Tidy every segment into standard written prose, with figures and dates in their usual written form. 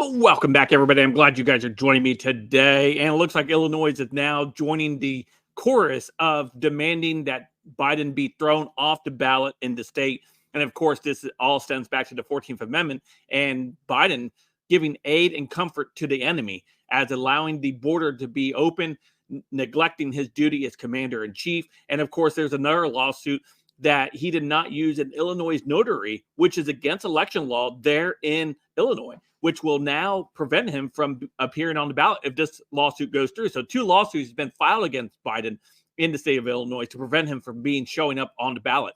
Welcome back, everybody. I'm glad you guys are joining me today. And it looks like Illinois is now joining the chorus of demanding that Biden be thrown off the ballot in the state. And of course, this all stems back to the 14th Amendment and Biden giving aid and comfort to the enemy as allowing the border to be open, neglecting his duty as commander in chief. And of course, there's another lawsuit that he did not use an Illinois notary, which is against election law there in Illinois, which will now prevent him from appearing on the ballot if this lawsuit goes through. So 2 lawsuits have been filed against Biden in the state of Illinois to prevent him from showing up on the ballot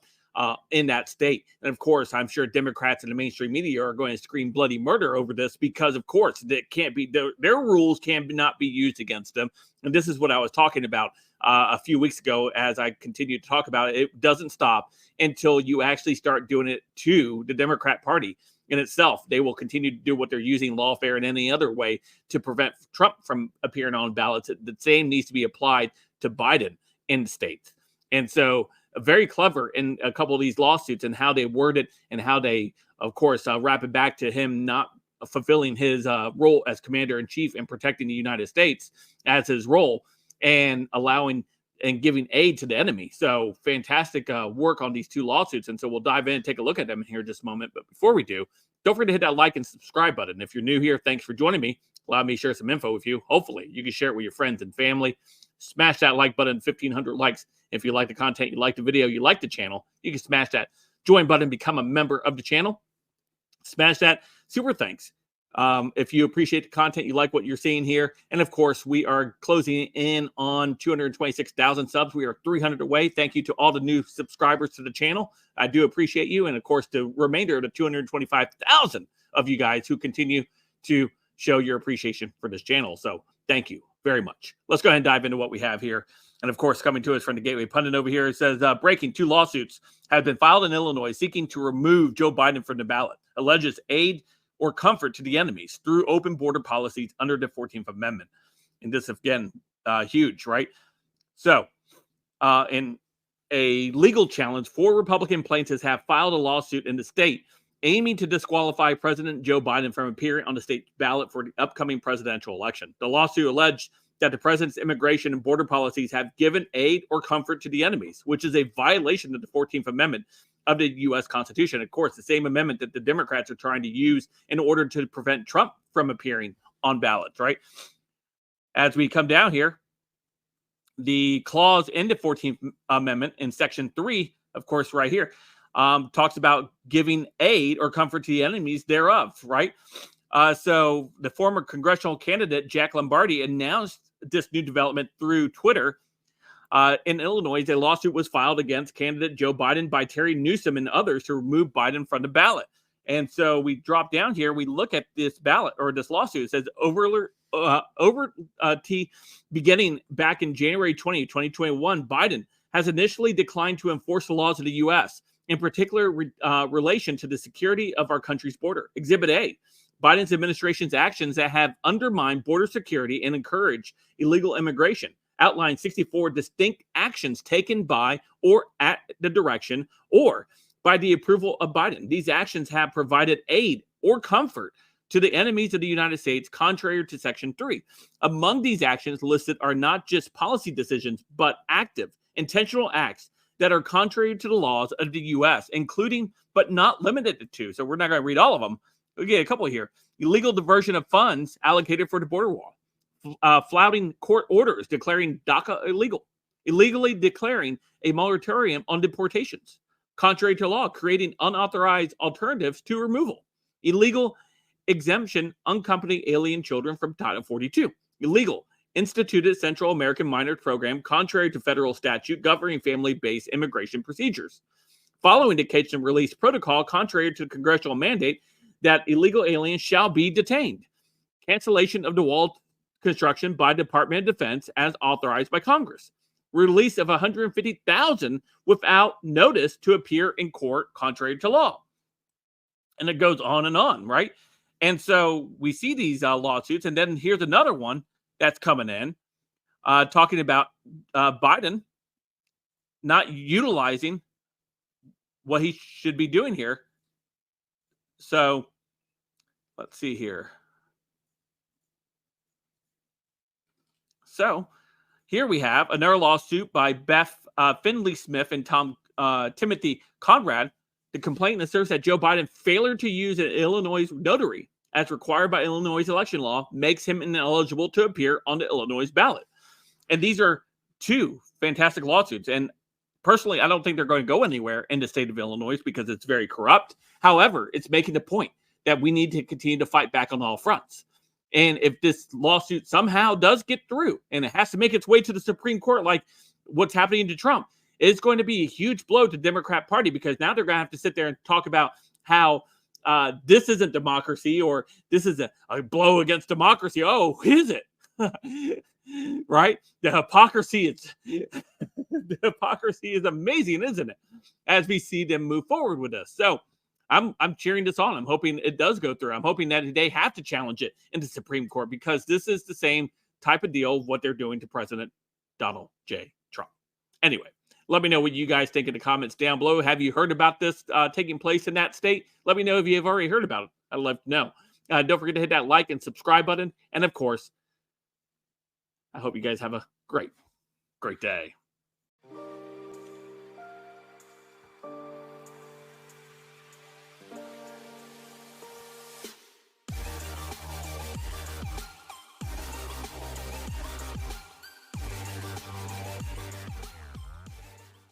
in that state. And of course, I'm sure Democrats and the mainstream media are going to scream bloody murder over this because, of course, that can't be their rules cannot be used against them. And this is what I was talking about a few weeks ago as I continue to talk about it. It doesn't stop until you actually start doing it to the Democrat Party in itself. They will continue to do what they're using lawfare and any other way to prevent Trump from appearing on ballots. The same needs to be applied to Biden in the states. And so very clever in a couple of these lawsuits and how they word it and how they, of course, wrap it back to him not fulfilling his role as commander in chief and protecting the United States as his role and allowing and giving aid to the enemy. So fantastic work on these 2 lawsuits. And so we'll dive in and take a look at them here in just a moment. But before we do, don't forget to hit that like and subscribe button. If you're new here, thanks for joining me. Allow me to share some info with you. Hopefully you can share it with your friends and family. Smash that like button, 1,500 likes. If you like the content, you like the video, you like the channel, you can smash that join button, become a member of the channel. Smash that. Super thanks. If you appreciate the content, you like what you're seeing here. And of course, we are closing in on 226,000 subs. We are 300 away. Thank you to all the new subscribers to the channel. I do appreciate you. And of course, the remainder of the 225,000 of you guys who continue to show your appreciation for this channel. So thank you very much. Let's go ahead and dive into what we have here. And of course, coming to us from the Gateway Pundit over here, it says, breaking 2 lawsuits have been filed in Illinois seeking to remove Joe Biden from the ballot. Alleges aid or comfort to the enemies through open border policies under the 14th Amendment. And this, again, huge, right? So, in a legal challenge, 4 Republican plaintiffs have filed a lawsuit in the state aiming to disqualify President Joe Biden from appearing on the state ballot for the upcoming presidential election. The lawsuit alleged that the president's immigration and border policies have given aid or comfort to the enemies, which is a violation of the 14th Amendment of the U.S. Constitution. Of course, the same amendment that the Democrats are trying to use in order to prevent Trump from appearing on ballots, right? As we come down here, the clause in the 14th Amendment in Section 3, of course, right here, talks about giving aid or comfort to the enemies thereof, right? So the former congressional candidate, Jack Lombardi, announced this new development through Twitter. In Illinois, a lawsuit was filed against candidate Joe Biden by Terry Newsom and others to remove Biden from the ballot. And so we drop down here, we look at this ballot or this lawsuit. It says beginning back in January 2021, Biden has initially declined to enforce the laws of the U.S., in particular relation to the security of our country's border. Exhibit A, Biden's administration's actions that have undermined border security and encouraged illegal immigration. Outlined 64 distinct actions taken by or at the direction or by the approval of Biden. These actions have provided aid or comfort to the enemies of the United States, contrary to Section 3. Among these actions listed are not just policy decisions, but active, intentional acts that are contrary to the laws of the U.S., including but not limited to. So we're not going to read all of them. We get a couple here. Illegal diversion of funds allocated for the border wall. Flouting court orders declaring DACA illegal, illegally declaring a moratorium on deportations, contrary to law, creating unauthorized alternatives to removal, illegal exemption unaccompanied alien children from Title 42, illegal instituted Central American Minors Program, contrary to federal statute governing family-based immigration procedures, following the catch and release protocol, contrary to the congressional mandate that illegal aliens shall be detained, cancellation of the wall construction by Department of Defense as authorized by Congress. Release of 150,000 without notice to appear in court contrary to law. And it goes on, right? And so we see these lawsuits. And then here's another one that's coming in talking about Biden not utilizing what he should be doing here. So let's see here. So here we have another lawsuit by Beth Finley Smith and Timothy Conrad. The complaint asserts that Joe Biden failure to use an Illinois notary, as required by Illinois election law, makes him ineligible to appear on the Illinois ballot. And these are two fantastic lawsuits. And personally, I don't think they're going to go anywhere in the state of Illinois because it's very corrupt. However, it's making the point that we need to continue to fight back on all fronts. And if this lawsuit somehow does get through and it has to make its way to the Supreme Court, like what's happening to Trump, it's going to be a huge blow to the Democrat Party, because now they're going to have to sit there and talk about how this isn't democracy, or this is a blow against democracy. Oh, is it? Right? The hypocrisy is amazing, isn't it? As we see them move forward with this. So I'm cheering this on. I'm hoping it does go through. I'm hoping that they have to challenge it in the Supreme Court, because this is the same type of deal of what they're doing to President Donald J. Trump. Anyway, let me know what you guys think in the comments down below. Have you heard about this taking place in that state? Let me know if you have already heard about it. I'd love to know. Don't forget to hit that like and subscribe button. And of course, I hope you guys have a great day.